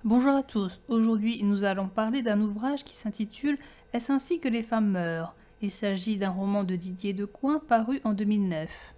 Bonjour à tous, aujourd'hui nous allons parler d'un ouvrage qui s'intitule Est-ce ainsi que les femmes meurent? Il s'agit d'un roman de Didier Decoing paru en 2009.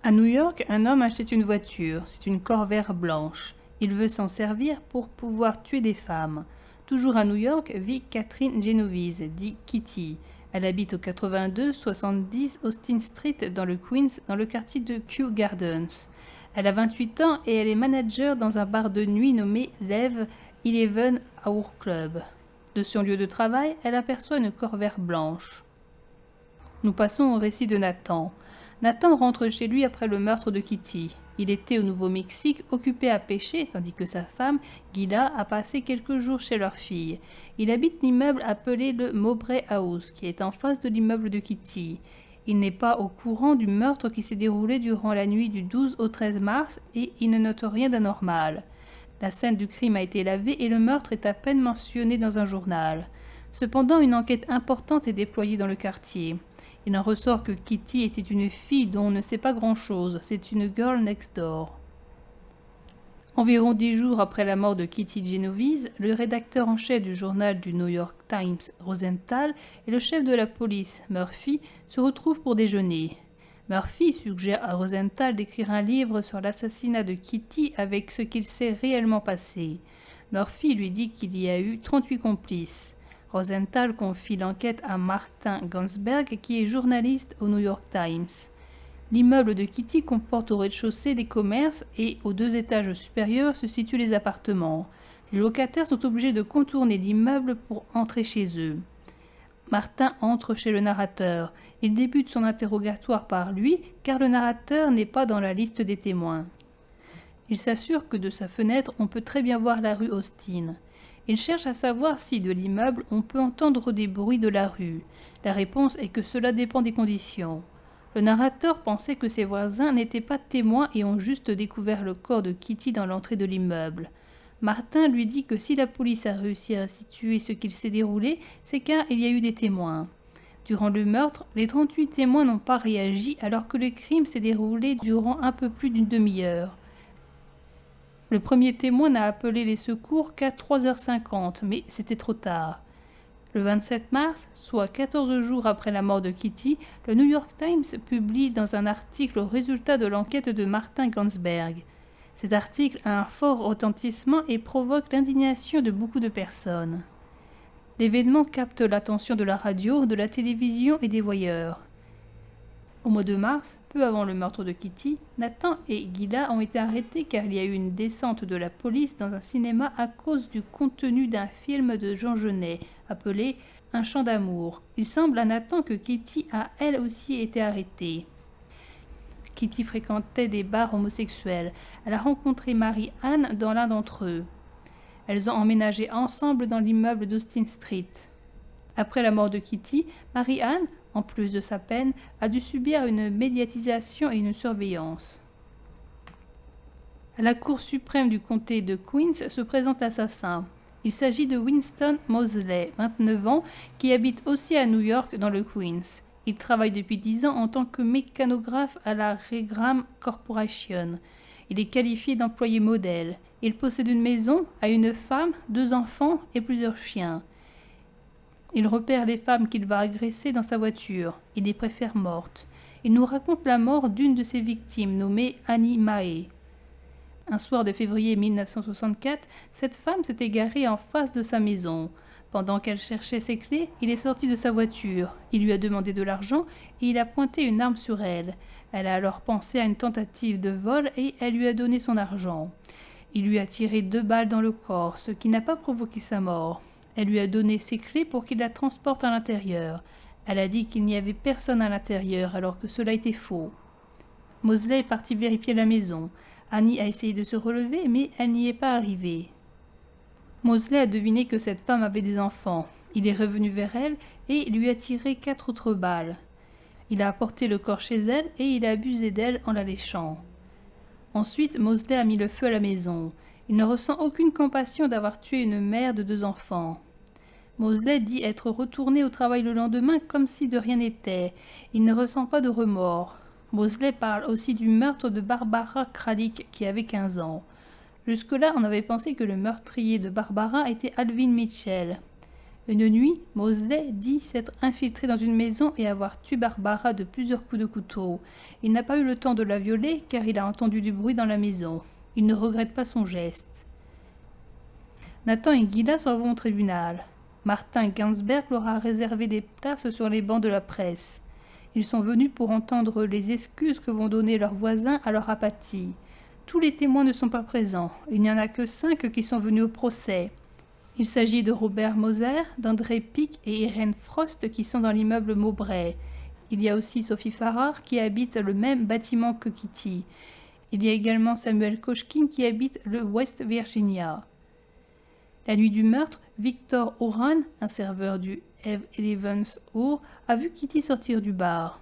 À New York, un homme achète une voiture, c'est une Corvair blanche. Il veut s'en servir pour pouvoir tuer des femmes. Toujours à New York vit Catherine Genovese, dit Kitty. Elle habite au 82-70 Austin Street dans le Queens, dans le quartier de Kew Gardens. Elle a 28 ans et elle est manager dans un bar de nuit nommé Lev 11 Hour Club. De son lieu de travail, elle aperçoit une Corvair blanche. Nous passons au récit de Nathan. Nathan rentre chez lui après le meurtre de Kitty. Il était au Nouveau-Mexique occupé à pêcher, tandis que sa femme, Gila, a passé quelques jours chez leur fille. Il habite l'immeuble appelé le Mowbray House, qui est en face de l'immeuble de Kitty. Il n'est pas au courant du meurtre qui s'est déroulé durant la nuit du 12 au 13 mars et il ne note rien d'anormal. La scène du crime a été lavée et le meurtre est à peine mentionné dans un journal. Cependant, une enquête importante est déployée dans le quartier. Il en ressort que Kitty était une fille dont on ne sait pas grand-chose. C'est une girl next door. Environ 10 jours après la mort de Kitty Genovese, le rédacteur en chef du journal du New York Times, Rosenthal, et le chef de la police, Murphy, se retrouvent pour déjeuner. Murphy suggère à Rosenthal d'écrire un livre sur l'assassinat de Kitty avec ce qu'il s'est réellement passé. Murphy lui dit qu'il y a eu 38 complices. Rosenthal confie l'enquête à Martin Gansberg, qui est journaliste au New York Times. L'immeuble de Kitty comporte au rez-de-chaussée des commerces et aux 2 étages supérieurs se situent les appartements. Les locataires sont obligés de contourner l'immeuble pour entrer chez eux. Martin entre chez le narrateur. Il débute son interrogatoire par lui, car le narrateur n'est pas dans la liste des témoins. Il s'assure que de sa fenêtre, on peut très bien voir la rue Austin. Il cherche à savoir si, de l'immeuble, on peut entendre des bruits de la rue. La réponse est que cela dépend des conditions. Le narrateur pensait que ses voisins n'étaient pas témoins et ont juste découvert le corps de Kitty dans l'entrée de l'immeuble. Martin lui dit que si la police a réussi à situer ce qu'il s'est déroulé, c'est car il y a eu des témoins. Durant le meurtre, les 38 témoins n'ont pas réagi alors que le crime s'est déroulé durant un peu plus d'une demi-heure. Le premier témoin n'a appelé les secours qu'à 3h50, mais c'était trop tard. Le 27 mars, soit 14 jours après la mort de Kitty, le New York Times publie dans un article le résultat de l'enquête de Martin Gansberg. Cet article a un fort retentissement et provoque l'indignation de beaucoup de personnes. L'événement capte l'attention de la radio, de la télévision et des voyeurs. Au mois de mars, peu avant le meurtre de Kitty, Nathan et Gila ont été arrêtés car il y a eu une descente de la police dans un cinéma à cause du contenu d'un film de Jean Genet, appelé Un chant d'amour. Il semble à Nathan que Kitty a elle aussi été arrêtée. Kitty fréquentait des bars homosexuels. Elle a rencontré Marie-Anne dans l'un d'entre eux. Elles ont emménagé ensemble dans l'immeuble d'Austin Street. Après la mort de Kitty, Marie-Anne, en plus de sa peine, a dû subir une médiatisation et une surveillance. À la Cour suprême du comté de Queens se présente l'assassin. Il s'agit de Winston Moseley, 29 ans, qui habite aussi à New York dans le Queens. Il travaille depuis 10 ans en tant que mécanographe à la Regram Corporation. Il est qualifié d'employé modèle. Il possède une maison, a une femme, 2 enfants et plusieurs chiens. Il repère les femmes qu'il va agresser dans sa voiture. Il les préfère mortes. Il nous raconte la mort d'une de ses victimes, nommée Annie Mae. Un soir de février 1964, cette femme s'est égarée en face de sa maison. Pendant qu'elle cherchait ses clés, il est sorti de sa voiture. Il lui a demandé de l'argent et il a pointé une arme sur elle. Elle a alors pensé à une tentative de vol et elle lui a donné son argent. Il lui a tiré 2 balles dans le corps, ce qui n'a pas provoqué sa mort. Elle lui a donné ses clés pour qu'il la transporte à l'intérieur. Elle a dit qu'il n'y avait personne à l'intérieur alors que cela était faux. Moseley est parti vérifier la maison. Annie a essayé de se relever mais elle n'y est pas arrivée. Moseley a deviné que cette femme avait des enfants. Il est revenu vers elle et lui a tiré 4 autres balles. Il a apporté le corps chez elle et il a abusé d'elle en la léchant. Ensuite, Moseley a mis le feu à la maison. Il ne ressent aucune compassion d'avoir tué une mère de 2 enfants. Mosley dit être retourné au travail le lendemain comme si de rien n'était. Il ne ressent pas de remords. Mosley parle aussi du meurtre de Barbara Kralik qui avait 15 ans. Jusque-là, on avait pensé que le meurtrier de Barbara était Alvin Mitchell. Une nuit, Mosley dit s'être infiltré dans une maison et avoir tué Barbara de plusieurs coups de couteau. Il n'a pas eu le temps de la violer car il a entendu du bruit dans la maison. Il ne regrette pas son geste. Nathan et Gila s'en vont au tribunal. Martin Gansberg leur a réservé des places sur les bancs de la presse. Ils sont venus pour entendre les excuses que vont donner leurs voisins à leur apathie. Tous les témoins ne sont pas présents. Il n'y en a que 5 qui sont venus au procès. Il s'agit de Robert Moser, d'André Pic et Irene Frost qui sont dans l'immeuble Mowbray. Il y a aussi Sophie Farrar qui habite le même bâtiment que Kitty. Il y a également Samuel Koshkin qui habite le West Virginia. La nuit du meurtre, Victor Horan, un serveur du Evans Ur, a vu Kitty sortir du bar.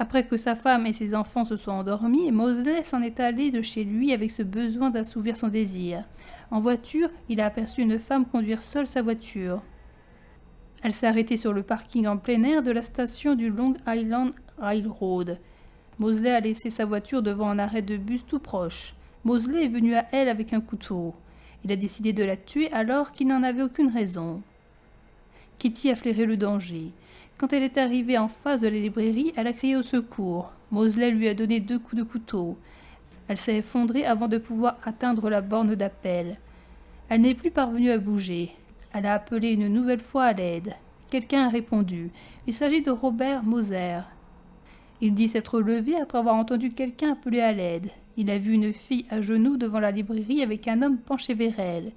Après que sa femme et ses enfants se soient endormis, Mosley s'en est allé de chez lui avec ce besoin d'assouvir son désir. En voiture, il a aperçu une femme conduire seule sa voiture. Elle s'est arrêtée sur le parking en plein air de la station du Long Island Railroad. Mosley a laissé sa voiture devant un arrêt de bus tout proche. Mosley est venu à elle avec un couteau. Il a décidé de la tuer alors qu'il n'en avait aucune raison. Kitty a flairé le danger. Quand elle est arrivée en face de la librairie, elle a crié au secours. Mosley lui a donné 2 coups de couteau. Elle s'est effondrée avant de pouvoir atteindre la borne d'appel. Elle n'est plus parvenue à bouger. Elle a appelé une nouvelle fois à l'aide. Quelqu'un a répondu. Il s'agit de Robert Moser. Il dit s'être levé après avoir entendu quelqu'un appeler à l'aide. Il a vu une fille à genoux devant la librairie avec un homme penché vers elle.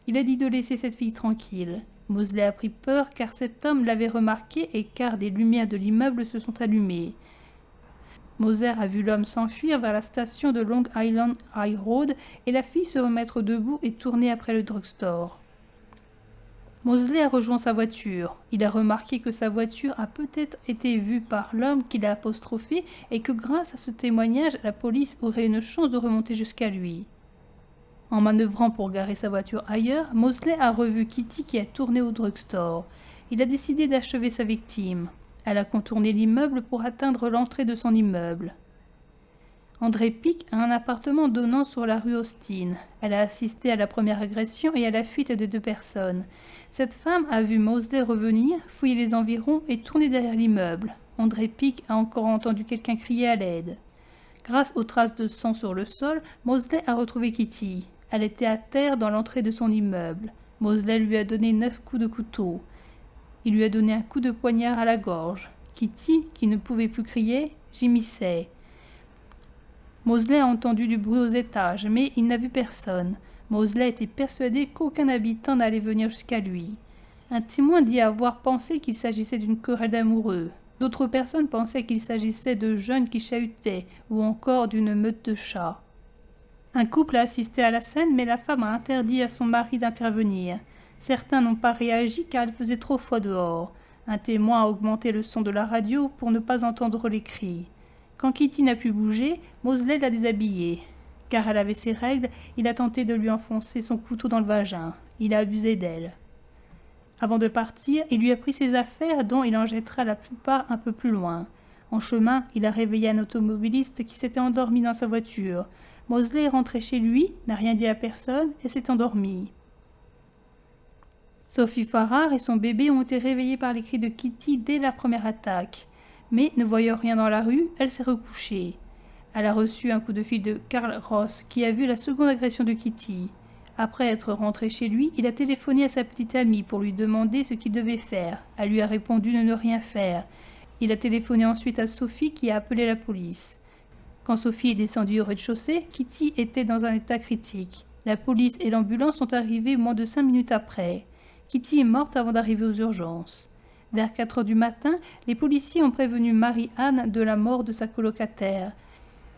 Il a dit de laisser cette fille tranquille. Mosley a pris peur car cet homme l'avait remarqué et car des lumières de l'immeuble se sont allumées. Moser a vu l'homme s'enfuir vers la station de Long Island Railroad et la fille se remettre debout et tourner après le drugstore. Mosley a rejoint sa voiture. Il a remarqué que sa voiture a peut-être été vue par l'homme qui l'a apostrophé et que grâce à ce témoignage, la police aurait une chance de remonter jusqu'à lui. En manœuvrant pour garer sa voiture ailleurs, Mosley a revu Kitty qui a tourné au drugstore. Il a décidé d'achever sa victime. Elle a contourné l'immeuble pour atteindre l'entrée de son immeuble. André Pic a un appartement donnant sur la rue Austin. Elle a assisté à la première agression et à la fuite de 2 personnes. Cette femme a vu Mosley revenir, fouiller les environs et tourner derrière l'immeuble. André Pic a encore entendu quelqu'un crier à l'aide. Grâce aux traces de sang sur le sol, Mosley a retrouvé Kitty. Elle était à terre dans l'entrée de son immeuble. Mosley lui a donné 9 coups de couteau. Il lui a donné un coup de poignard à la gorge. Kitty, qui ne pouvait plus crier, gémissait. Mosley a entendu du bruit aux étages, mais il n'a vu personne. Mosley était persuadé qu'aucun habitant n'allait venir jusqu'à lui. Un témoin dit avoir pensé qu'il s'agissait d'une querelle d'amoureux. D'autres personnes pensaient qu'il s'agissait de jeunes qui chahutaient, ou encore d'une meute de chats. Un couple a assisté à la scène, mais la femme a interdit à son mari d'intervenir. Certains n'ont pas réagi car il faisait trop froid dehors. Un témoin a augmenté le son de la radio pour ne pas entendre les cris. Quand Kitty n'a pu bouger, Mosley l'a déshabillée. Car elle avait ses règles, il a tenté de lui enfoncer son couteau dans le vagin. Il a abusé d'elle. Avant de partir, il lui a pris ses affaires dont il en jettera la plupart un peu plus loin. En chemin, il a réveillé un automobiliste qui s'était endormi dans sa voiture. Mosley est rentré chez lui, n'a rien dit à personne et s'est endormi. Sophie Farrar et son bébé ont été réveillés par les cris de Kitty dès la première attaque. Mais, ne voyant rien dans la rue, elle s'est recouchée. Elle a reçu un coup de fil de Carl Ross qui a vu la seconde agression de Kitty. Après être rentré chez lui, il a téléphoné à sa petite amie pour lui demander ce qu'il devait faire. Elle lui a répondu de ne rien faire. Il a téléphoné ensuite à Sophie qui a appelé la police. Quand Sophie est descendue au rez-de-chaussée, Kitty était dans un état critique. La police et l'ambulance sont arrivées moins de 5 minutes après. Kitty est morte avant d'arriver aux urgences. Vers 4 heures du matin, les policiers ont prévenu Marie-Anne de la mort de sa colocataire.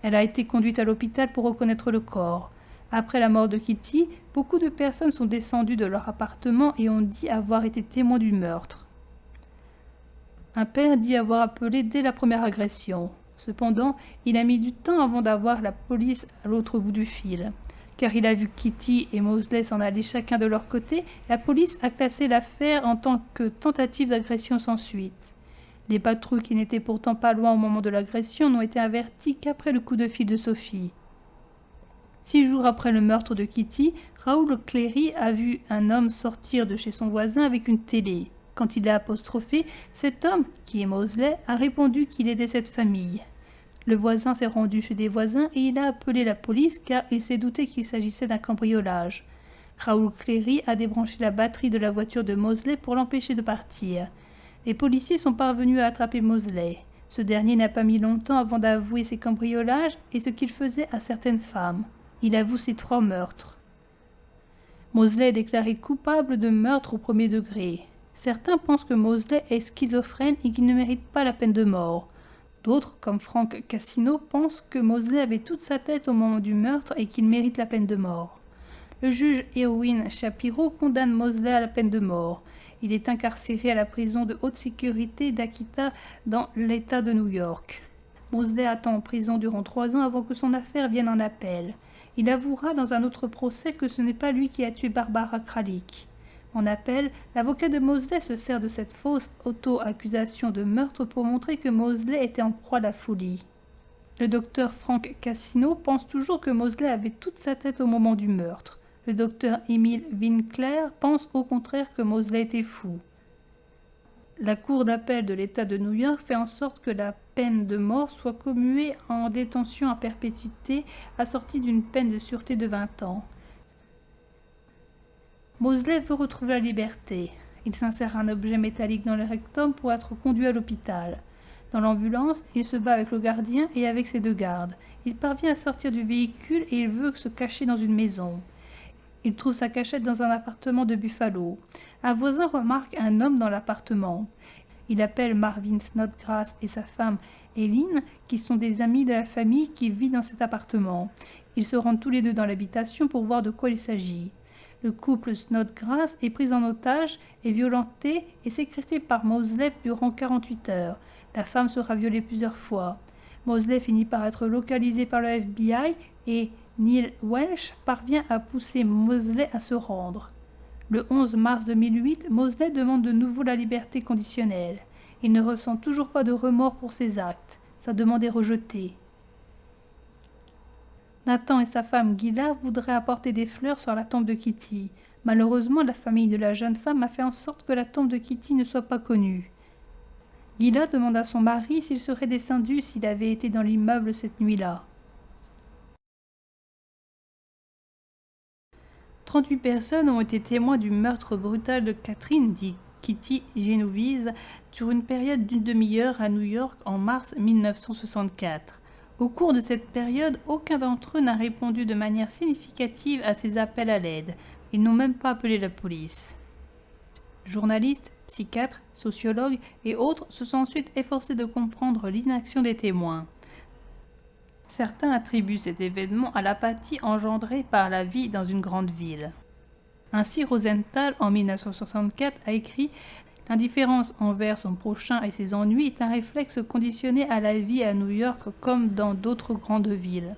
Elle a été conduite à l'hôpital pour reconnaître le corps. Après la mort de Kitty, beaucoup de personnes sont descendues de leur appartement et ont dit avoir été témoins du meurtre. Un père dit avoir appelé dès la première agression. Cependant, il a mis du temps avant d'avoir la police à l'autre bout du fil. Car il a vu Kitty et Mosley s'en aller chacun de leur côté, la police a classé l'affaire en tant que tentative d'agression sans suite. Les patrouilles qui n'étaient pourtant pas loin au moment de l'agression n'ont été averties qu'après le coup de fil de Sophie. 6 jours après le meurtre de Kitty, Raoul Cléry a vu un homme sortir de chez son voisin avec une télé. Quand il l'a apostrophé, cet homme, qui est Mosley, a répondu qu'il aidait cette famille. Le voisin s'est rendu chez des voisins et il a appelé la police car il s'est douté qu'il s'agissait d'un cambriolage. Raoul Cléry a débranché la batterie de la voiture de Mosley pour l'empêcher de partir. Les policiers sont parvenus à attraper Mosley. Ce dernier n'a pas mis longtemps avant d'avouer ses cambriolages et ce qu'il faisait à certaines femmes. Il avoue ses 3 meurtres. Mosley est déclaré coupable de meurtre au premier degré. Certains pensent que Mosley est schizophrène et qu'il ne mérite pas la peine de mort. D'autres, comme Frank Cassino, pensent que Mosley avait toute sa tête au moment du meurtre et qu'il mérite la peine de mort. Le juge Irwin Shapiro condamne Mosley à la peine de mort. Il est incarcéré à la prison de haute sécurité d'Akita dans l'État de New York. Mosley attend en prison durant 3 ans avant que son affaire vienne en appel. Il avouera dans un autre procès que ce n'est pas lui qui a tué Barbara Kralik. En appel, l'avocat de Mosley se sert de cette fausse auto-accusation de meurtre pour montrer que Mosley était en proie à la folie. Le docteur Frank Cassino pense toujours que Mosley avait toute sa tête au moment du meurtre. Le docteur Emil Winkler pense au contraire que Mosley était fou. La cour d'appel de l'État de New York fait en sorte que la peine de mort soit commuée en détention à perpétuité assortie d'une peine de sûreté de 20 ans. Mosley veut retrouver la liberté. Il s'insère un objet métallique dans le rectum pour être conduit à l'hôpital. Dans l'ambulance, il se bat avec le gardien et avec ses 2 gardes. Il parvient à sortir du véhicule et il veut se cacher dans une maison. Il trouve sa cachette dans un appartement de Buffalo. Un voisin remarque un homme dans l'appartement. Il appelle Marvin Snodgrass et sa femme Eileen, qui sont des amis de la famille qui vit dans cet appartement. Ils se rendent tous les 2 dans l'habitation pour voir de quoi il s'agit. Le couple Snodgrass est pris en otage, est violenté et séquestré par Mosley durant 48 heures. La femme sera violée plusieurs fois. Mosley finit par être localisé par le FBI et Neil Welch parvient à pousser Mosley à se rendre. Le 11 mars 2008, Mosley demande de nouveau la liberté conditionnelle. Il ne ressent toujours pas de remords pour ses actes. Sa demande est rejetée. Nathan et sa femme Gila voudraient apporter des fleurs sur la tombe de Kitty. Malheureusement, la famille de la jeune femme a fait en sorte que la tombe de Kitty ne soit pas connue. Gila demande à son mari s'il serait descendu s'il avait été dans l'immeuble cette nuit-là. 38 personnes ont été témoins du meurtre brutal de Catherine, dit Kitty Genovese, sur une période d'une demi-heure à New York en mars 1964. Au cours de cette période, aucun d'entre eux n'a répondu de manière significative à ces appels à l'aide. Ils n'ont même pas appelé la police. Journalistes, psychiatres, sociologues et autres se sont ensuite efforcés de comprendre l'inaction des témoins. Certains attribuent cet événement à l'apathie engendrée par la vie dans une grande ville. Ainsi, Rosenthal, en 1964, a écrit « L'indifférence envers son prochain et ses ennuis est un réflexe conditionné à la vie à New York comme dans d'autres grandes villes. »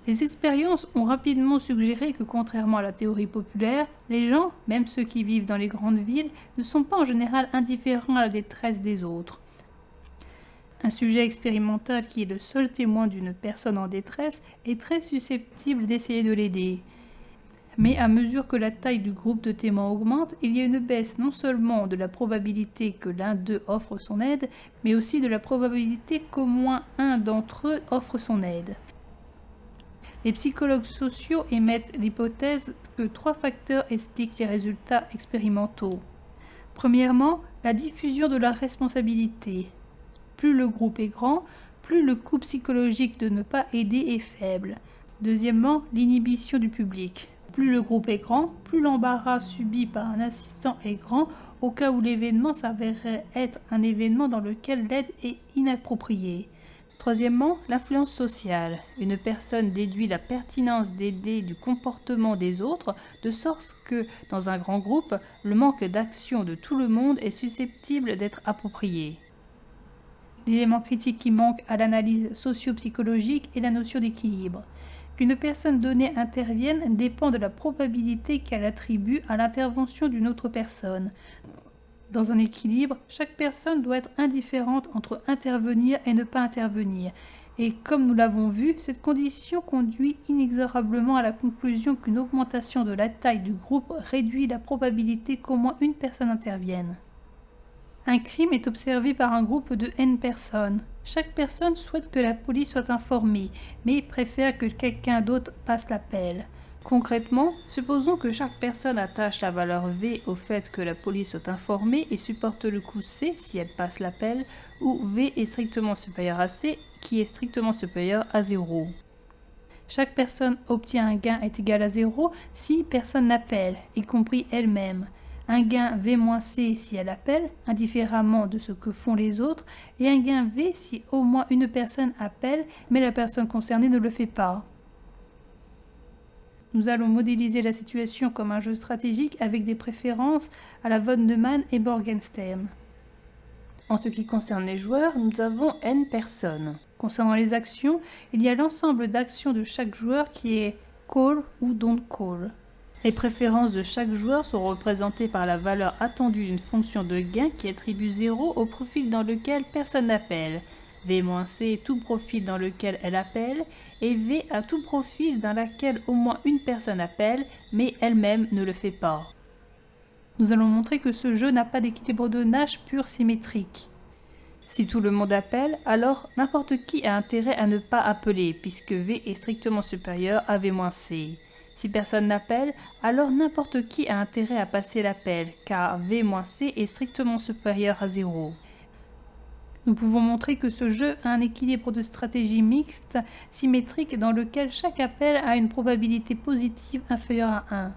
Les expériences ont rapidement suggéré que, contrairement à la théorie populaire, les gens, même ceux qui vivent dans les grandes villes, ne sont pas en général indifférents à la détresse des autres. Un sujet expérimental qui est le seul témoin d'une personne en détresse est très susceptible d'essayer de l'aider. Mais à mesure que la taille du groupe de témoins augmente, il y a une baisse non seulement de la probabilité que l'un d'eux offre son aide, mais aussi de la probabilité qu'au moins un d'entre eux offre son aide. Les psychologues sociaux émettent l'hypothèse que 3 facteurs expliquent les résultats expérimentaux. Premièrement, la diffusion de la responsabilité. Plus le groupe est grand, plus le coût psychologique de ne pas aider est faible. Deuxièmement, l'inhibition du public. Plus le groupe est grand, plus l'embarras subi par un assistant est grand au cas où l'événement s'avérerait être un événement dans lequel l'aide est inappropriée. Troisièmement, l'influence sociale. Une personne déduit la pertinence d'aider du comportement des autres, de sorte que, dans un grand groupe, le manque d'action de tout le monde est susceptible d'être approprié. L'élément critique qui manque à l'analyse socio-psychologique est la notion d'équilibre. Qu'une personne donnée intervienne dépend de la probabilité qu'elle attribue à l'intervention d'une autre personne. Dans un équilibre, chaque personne doit être indifférente entre intervenir et ne pas intervenir. Et comme nous l'avons vu, cette condition conduit inexorablement à la conclusion qu'une augmentation de la taille du groupe réduit la probabilité qu'au moins une personne intervienne. Un crime est observé par un groupe de N personnes. Chaque personne souhaite que la police soit informée, mais préfère que quelqu'un d'autre passe l'appel. Concrètement, supposons que chaque personne attache la valeur V au fait que la police soit informée et supporte le coût C si elle passe l'appel, où V est strictement supérieur à C, qui est strictement supérieur à 0. Chaque personne obtient un gain est égal à 0 si personne n'appelle, y compris elle-même. Un gain V-C si elle appelle, indifféremment de ce que font les autres, et un gain V si au moins une personne appelle, mais la personne concernée ne le fait pas. Nous allons modéliser la situation comme un jeu stratégique avec des préférences à la von Neumann et Morgenstern. En ce qui concerne les joueurs, nous avons N personnes. Concernant les actions, il y a l'ensemble d'actions de chaque joueur qui est call ou don't call. Les préférences de chaque joueur sont représentées par la valeur attendue d'une fonction de gain qui attribue 0 au profil dans lequel personne n'appelle, V-C tout profil dans lequel elle appelle, et V à tout profil dans lequel au moins une personne appelle, mais elle-même ne le fait pas. Nous allons montrer que ce jeu n'a pas d'équilibre de Nash pur symétrique. Si tout le monde appelle, alors n'importe qui a intérêt à ne pas appeler, puisque V est strictement supérieur à V-C. Si personne n'appelle, alors n'importe qui a intérêt à passer l'appel, car V-C est strictement supérieur à 0. Nous pouvons montrer que ce jeu a un équilibre de stratégie mixte symétrique dans lequel chaque appel a une probabilité positive inférieure à 1.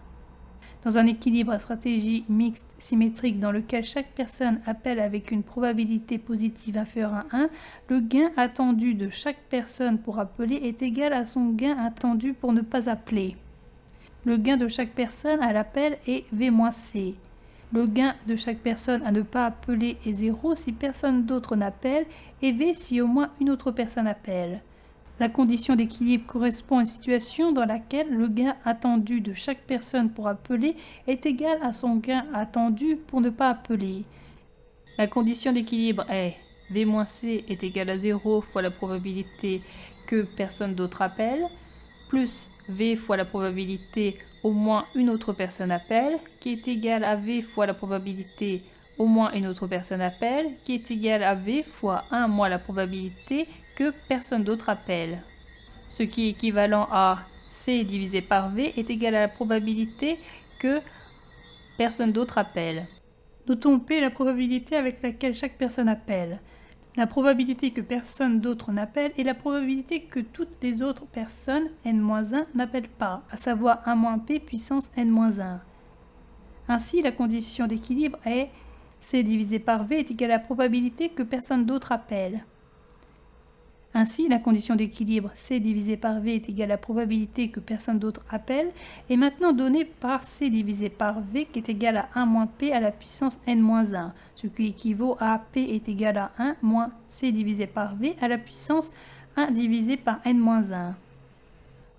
Dans un équilibre à stratégie mixte symétrique dans lequel chaque personne appelle avec une probabilité positive inférieure à 1, le gain attendu de chaque personne pour appeler est égal à son gain attendu pour ne pas appeler. Le gain de chaque personne à l'appel est V-C. Le gain de chaque personne à ne pas appeler est 0 si personne d'autre n'appelle et V si au moins une autre personne appelle. La condition d'équilibre correspond à une situation dans laquelle le gain attendu de chaque personne pour appeler est égal à son gain attendu pour ne pas appeler. La condition d'équilibre est V-C est égal à 0 fois la probabilité que personne d'autre appelle, plus V fois la probabilité au moins une autre personne appelle, qui est égal à V fois la probabilité au moins une autre personne appelle, qui est égal à V fois 1 moins la probabilité que personne d'autre appelle. Ce qui est équivalent à C divisé par V est égal à la probabilité que personne d'autre appelle. Notons P la probabilité avec laquelle chaque personne appelle. La probabilité que personne d'autre n'appelle est la probabilité que toutes les autres personnes, n-1, n'appellent pas, à savoir 1 P puissance n-1. Ainsi, la condition d'équilibre est C divisé par V est égal à la probabilité que personne d'autre appelle. Ainsi, la condition d'équilibre C divisé par V est égale à la probabilité que personne d'autre appelle est maintenant donnée par C divisé par V qui est égal à 1 moins P à la puissance n-1, ce qui équivaut à P est égal à 1 moins C divisé par V à la puissance 1 divisé par n-1.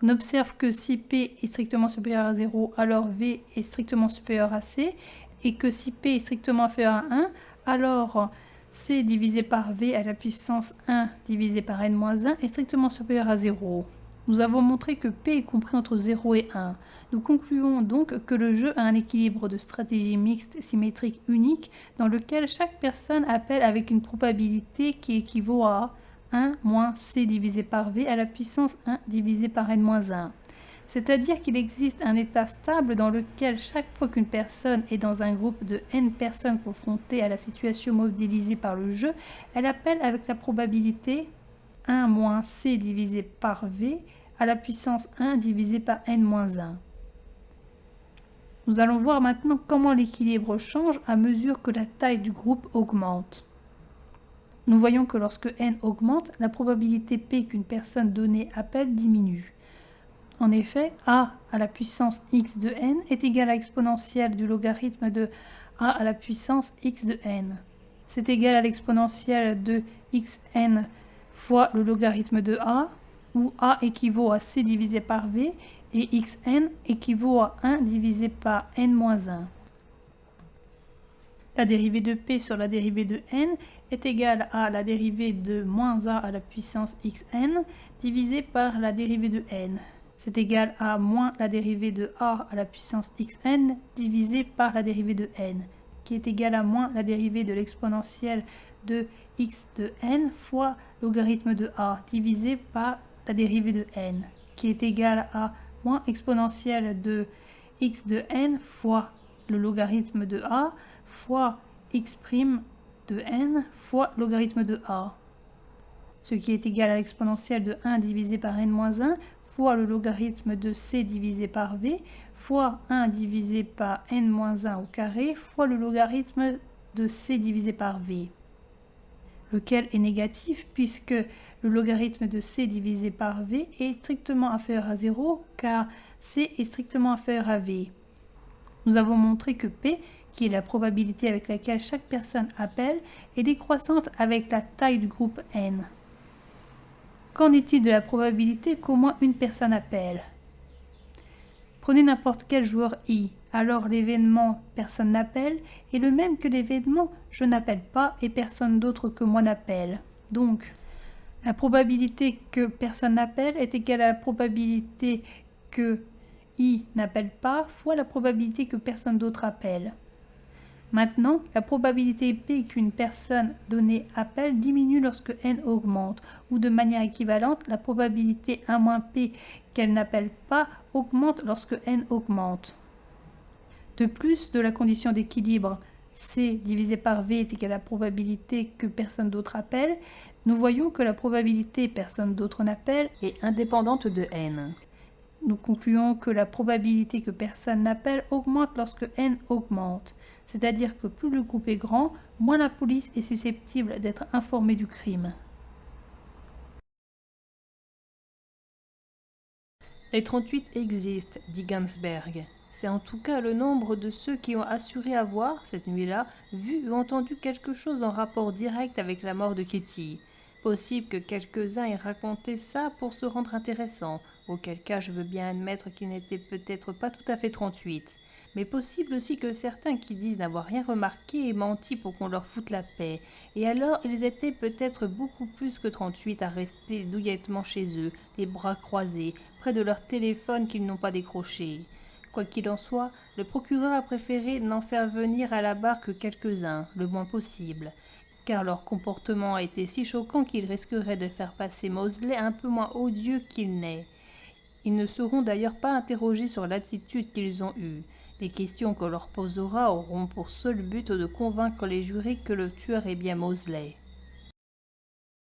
On observe que si P est strictement supérieur à 0, alors V est strictement supérieur à C, et que si P est strictement inférieur à 1, alors C divisé par V à la puissance 1 divisé par n-1 est strictement supérieur à 0. Nous avons montré que P est compris entre 0 et 1. Nous concluons donc que le jeu a un équilibre de stratégie mixte symétrique unique dans lequel chaque personne appelle avec une probabilité qui équivaut à 1 moins C divisé par V à la puissance 1 divisé par n-1. C'est-à-dire qu'il existe un état stable dans lequel chaque fois qu'une personne est dans un groupe de n personnes confrontées à la situation modélisée par le jeu, elle appelle avec la probabilité 1 moins C divisé par V à la puissance 1 divisé par n-1. Nous allons voir maintenant comment l'équilibre change à mesure que la taille du groupe augmente. Nous voyons que lorsque n augmente, la probabilité P qu'une personne donnée appelle diminue. En effet, a à la puissance x de n est égal à l'exponentielle du logarithme de a à la puissance x de n. C'est égal à l'exponentielle de xn fois le logarithme de a, où A équivaut à C divisé par V et xn équivaut à 1 divisé par n-1. La dérivée de P sur la dérivée de n est égale à la dérivée de moins A à la puissance xn divisé par la dérivée de n. C'est égal à moins la dérivée de A à la puissance xn divisé par la dérivée de n, qui est égale à moins la dérivée de l'exponentielle de x de n fois logarithme de A divisé par la dérivée de n, qui est égale à moins exponentielle de x de n fois le logarithme de A fois x' de n fois logarithme de A, ce qui est égal à l'exponentielle de 1 divisé par n-1 fois le logarithme de c divisé par v fois 1 divisé par n-1 au carré fois le logarithme de c divisé par v, lequel est négatif puisque le logarithme de c divisé par v est strictement inférieur à 0 car c est strictement inférieur à v. Nous avons montré que P, qui est la probabilité avec laquelle chaque personne appelle, est décroissante avec la taille du groupe N. Qu'en est-il de la probabilité qu'au moins une personne appelle? Prenez n'importe quel joueur I, alors l'événement « personne n'appelle » est le même que l'événement « je n'appelle pas et personne d'autre que moi n'appelle ». Donc, la probabilité que personne n'appelle est égale à la probabilité que I n'appelle pas fois la probabilité que personne d'autre appelle. Maintenant, la probabilité P qu'une personne donnée appelle diminue lorsque N augmente, ou de manière équivalente, la probabilité 1-P qu'elle n'appelle pas augmente lorsque N augmente. De plus, de la condition d'équilibre C divisé par V est égal à la probabilité que personne d'autre appelle, nous voyons que la probabilité personne d'autre n'appelle est indépendante de N. Nous concluons que la probabilité que personne n'appelle augmente lorsque N augmente, c'est-à-dire que plus le groupe est grand, moins la police est susceptible d'être informée du crime. Les 38 existent, dit Gansberg. C'est en tout cas le nombre de ceux qui ont assuré avoir, cette nuit-là, vu ou entendu quelque chose en rapport direct avec la mort de Kitty. Possible que quelques-uns aient raconté ça pour se rendre intéressant, auquel cas je veux bien admettre qu'ils n'étaient peut-être pas tout à fait 38. Mais possible aussi que certains qui disent n'avoir rien remarqué aient menti pour qu'on leur foute la paix. Et alors ils étaient peut-être beaucoup plus que 38 à rester douillettement chez eux, les bras croisés, près de leur téléphone qu'ils n'ont pas décroché. Quoi qu'il en soit, le procureur a préféré n'en faire venir à la barre que quelques-uns, le moins possible, car leur comportement a été si choquant qu'ils risqueraient de faire passer Mosley un peu moins odieux qu'il n'est. Ils ne seront d'ailleurs pas interrogés sur l'attitude qu'ils ont eue. Les questions qu'on leur posera auront pour seul but de convaincre les jurés que le tueur est bien Mosley.